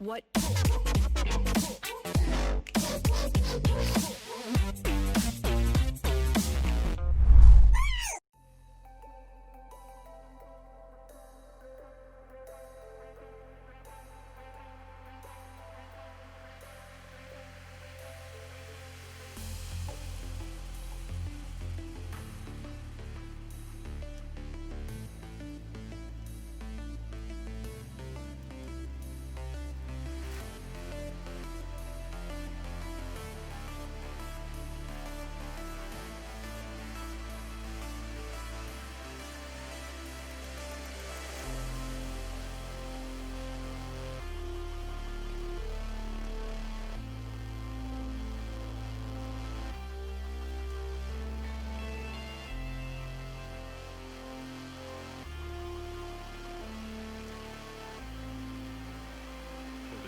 What?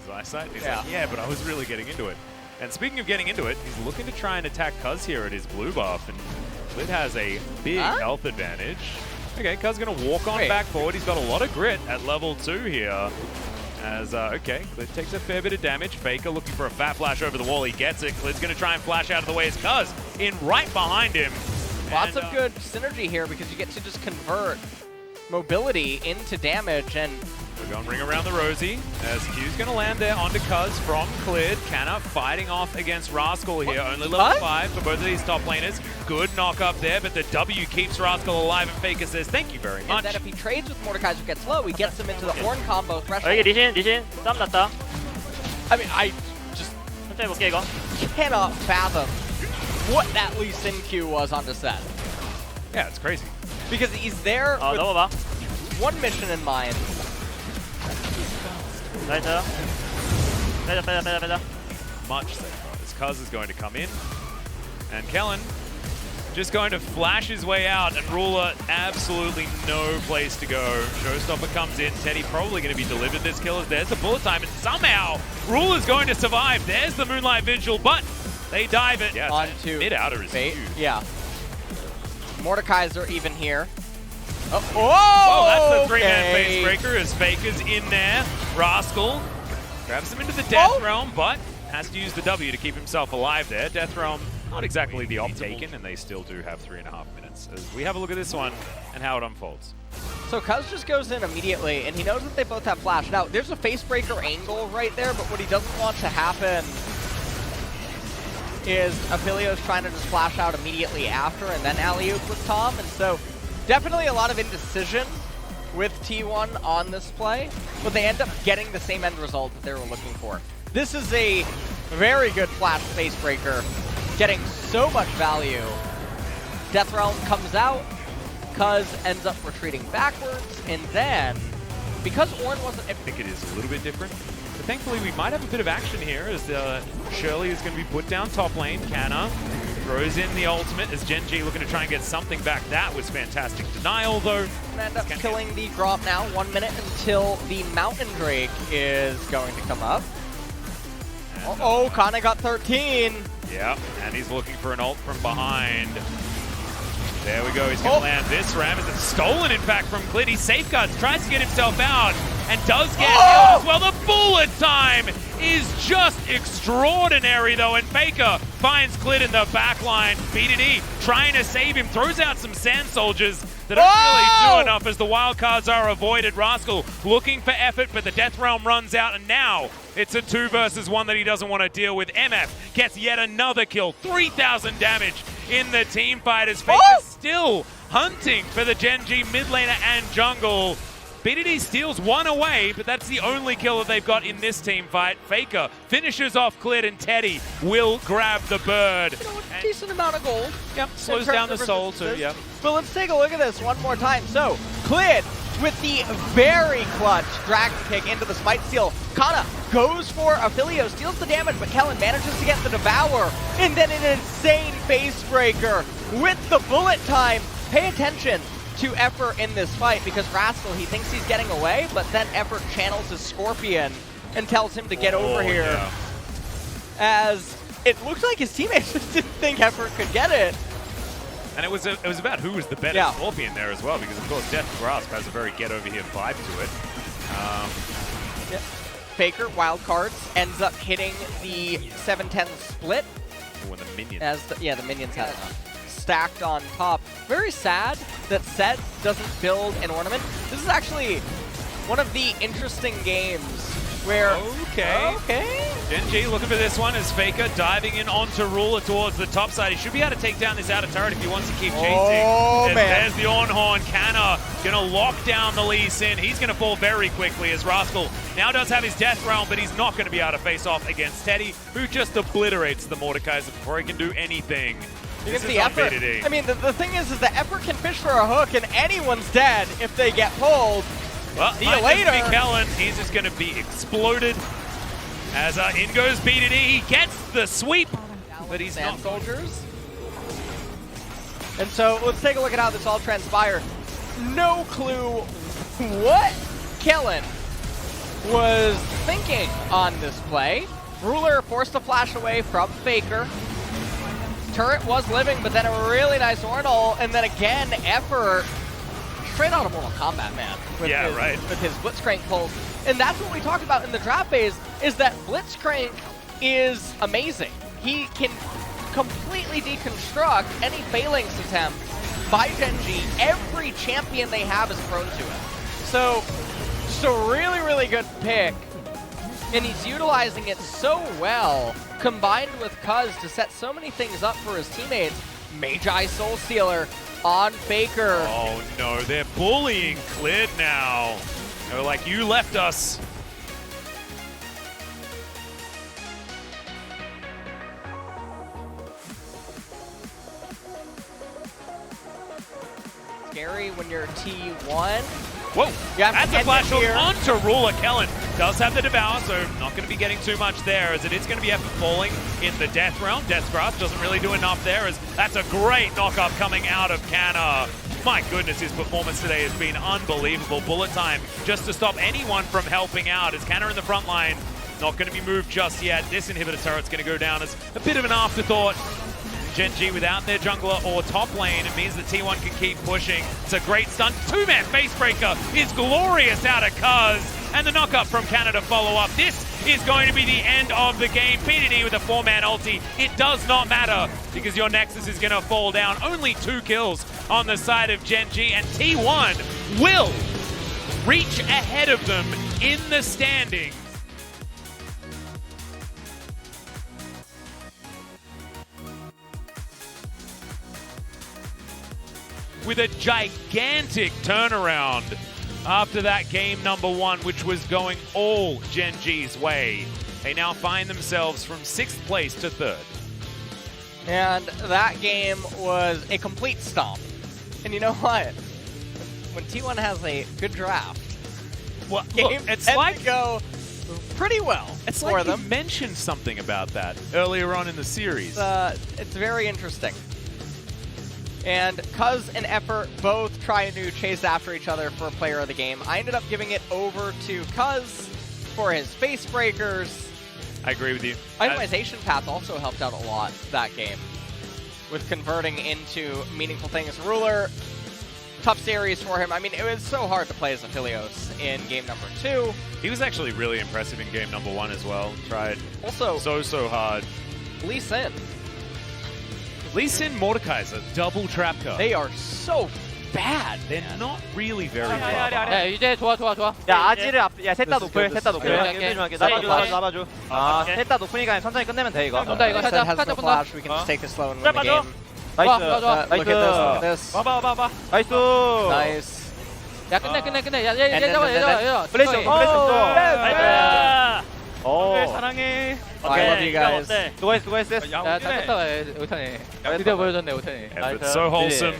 His eyesight. He's like, yeah, but I was really getting into it. And speaking of getting into it, he's looking to try and attack Cuz here at his blue buff, and Clid has a big health advantage. Okay, Cuz gonna walk on back forward. He's got a lot of grit at level 2 here. As, okay, Clid takes a fair bit of damage. Faker looking for a fat flash over the wall. He gets it. Clid's gonna try and flash out of the way as Cuz in right behind him. Lots of good synergy here because you get to just convert mobility into damage, and we're going to ring around the Rosie as Q's going to land there onto Cuz from Clid. Canna fighting off against Rascal here. Only level 5 for both of these top laners. Good knock up there, but the W keeps Rascal alive, and Faker says thank you very much. And then if he trades with Mordekaiser gets low, he gets him into the horn combo threshold. 여기 리신 싸움 났다. I mean, I just 천천히 볼게 이거. cannot fathom what that Lee Sin Q was on this set. Yeah, it's crazy. Because he's there with 넘어봐. one mission in mind. 나이스. 빼자. Much safer. As Cuz is going to come in. And Kellen just going to flash his way out, and Ruler absolutely no place to go. Showstopper comes in. Teddy probably going to be delivered this kill as there's the bullet time, and somehow Ruler's going to survive. There's the Moonlight Vigil, but they dive it. Yeah, onto mid-outer is huge. Yeah. Mordekaiser even here. Oh, that's the three-man face breaker as Faker's in there. Rascal grabs him into the Death Realm, but has to use the W to keep himself alive there. Death Realm, not exactly the optimal taken, and they still do have 3.5 minutes. As we have a look at this one and how it unfolds. So Cuz just goes in immediately, and he knows that they both have flash. Now, there's a face breaker angle right there, but what he doesn't want to happen is Aphelios trying to just flash out immediately after and then alley-oop with Tom, and so definitely a lot of indecision with T1 on this play, but they end up getting the same end result that they were looking for. This is a very good flash face breaker, getting so much value. Death Realm comes out, Cuz ends up retreating backwards, and then, because Ornn wasn't... I think it is a little bit different. But thankfully, we might have a bit of action here as Shirley is going to be put down top lane. Canna throws in the ultimate as Gen G looking to try and get something back. That was fantastic denial, though. End up killing the drop now. 1 minute until the Mountain Drake is going to come up. Kana got 13. Yeah, and he's looking for an ult from behind. There we go, he's going to land this ram. Is it stolen, in fact, from Clid? He safeguards, tries to get himself out, and does get killed as well. The bullet time is just extraordinary, though, and Faker finds Clid in the back line. BDD trying to save him, throws out some sand soldiers that don't really do enough as the wild cards are avoided. Rascal looking for effort, but the Death Realm runs out, and now it's a 2 versus 1 that he doesn't want to deal with. MF gets yet another kill, 3,000 damage in the team fight as Faker still hunting for the Gen G mid laner and jungle. BDD steals one away, but that's the only kill that they've got in this team fight. Faker finishes off Clid, and Teddy will grab the bird. You know, a decent amount of gold. Yep, slows down the soul too, yep. But let's take a look at this one more time. So, Clid with the very clutch Dragon Kick into the Smite Seal. Kana goes for Aphelios, steals the damage, but Kellen manages to get the Devour, and then an insane face breaker with the bullet time. Pay attention to Effort in this fight, because Rascal, he thinks he's getting away, but then Effort channels his Scorpion and tells him to get over here. Yeah. As it looks like his teammates just didn't think Effort could get it. And it was about who was the better Scorpion there as well, because of course Death Grasp has a very get over here vibe to it. Faker wild cards ends up hitting the 7-10 split. Ooh, and the minions. As the minions have stacked on top. Very sad that Set doesn't build an ornament. This is actually one of the interesting games where... Okay. Genji looking for this one as Faker diving in onto Ruler towards the top side. He should be able to take down this outer turret if he wants to keep chasing. Oh, and man. There's the Ornhorn. Kanna gonna lock down the Lee Sin. He's gonna fall very quickly as Rascal now does have his Death Realm, but he's not gonna be able to face off against Teddy, who just obliterates the Mordekaiser before he can do anything. You This can is see on Effort. BDD. I mean, the thing is the Effort can fish for a hook, and anyone's dead if they get pulled. Well, See you later. Kellen, he's just going to be exploded. As in goes BDD, he gets the sweep, but he's Sand not. Soldiers. And so let's take a look at how this all transpired. No clue what Kellen was thinking on this play. Ruler forced to flash away from Faker. Turret was living, but then a really nice Ornal, and then again, Effort. Straight out of Mortal Kombat, man. With his Blitzcrank pulls. And that's what we talked about in the draft phase, is that Blitzcrank is amazing. He can completely deconstruct any phalanx attempt by Genji. Every champion they have is prone to it. So, just a really, really good pick. And he's utilizing it so well, combined with Cuz to set so many things up for his teammates. Magi Soul Stealer on Faker. Oh no, they're bullying Clid now. They're like, you left us. Scary when you're T1. Whoa, You have to that's a get flash this here. onto Ruler. Kellen does have the Devour, so not going to be getting too much there, as it is going to be Effort falling in the Death Realm. Death Grasp doesn't really do enough there, as that's a great knock-up coming out of Kanna. My goodness, his performance today has been unbelievable. Bullet time just to stop anyone from helping out, as Kanna in the front line, not going to be moved just yet. This inhibitor turret's going to go down as a bit of an afterthought. Genji without their jungler or top lane, it means that T1 can keep pushing. It's a great stun. Two-man facebreaker is glorious out of Cuz, and the knock-up from Canada follow up. This is going to be the end of the game. BDD with a 4-man ulti. It does not matter because your Nexus is going to fall down. Only 2 kills on the side of Genji, and T1 will reach ahead of them in the standings. With a gigantic turnaround after that game number 1, which was going all Genji's way. They now find themselves from 6th place to 3rd. And that game was a complete stomp. And you know what? When T1 has a good draft, Well, games it's tend like to go pretty well it's for like them. you mentioned something about that earlier on in the series. It's very interesting. And Cuz and Effort both trying to chase after each other for player of the game. I ended up giving it over to Cuz for his face breakers. I agree with you. Itemization path also helped out a lot that game with converting into meaningful things. Ruler, tough series for him. I mean, it was so hard to play as Aphelios in game number 2. He was actually really impressive in game number 1 as well. Tried Also, so hard. Lee Sin. Lee Sin, Mordekaiser, double trap card. They are so bad. They're man. not really very 아니, 아니, 아니, good. 아니. 야 이제 좋아 야 아지를 야 셋 다 높을 셋 다 높을 오케이, 오케이. 잡아줘 셋 다 높으니까 천천히 끝내면 돼 이거 온다 이거 Set 살짝 has no 살짝 본다. flash. We can just take this slow and win the 잡아줘. game. 좋아 나이스 좋아 좋아. Look at this. Look at this. 봐봐 나이스 Nice. 야 끝내 얘 잡아 플래시 나이스. 오 사랑해. I love you guys. 수고했어 야잘 쳤다 오탄이 드디어 보여줬네 오탄이 Effort's so wholesome.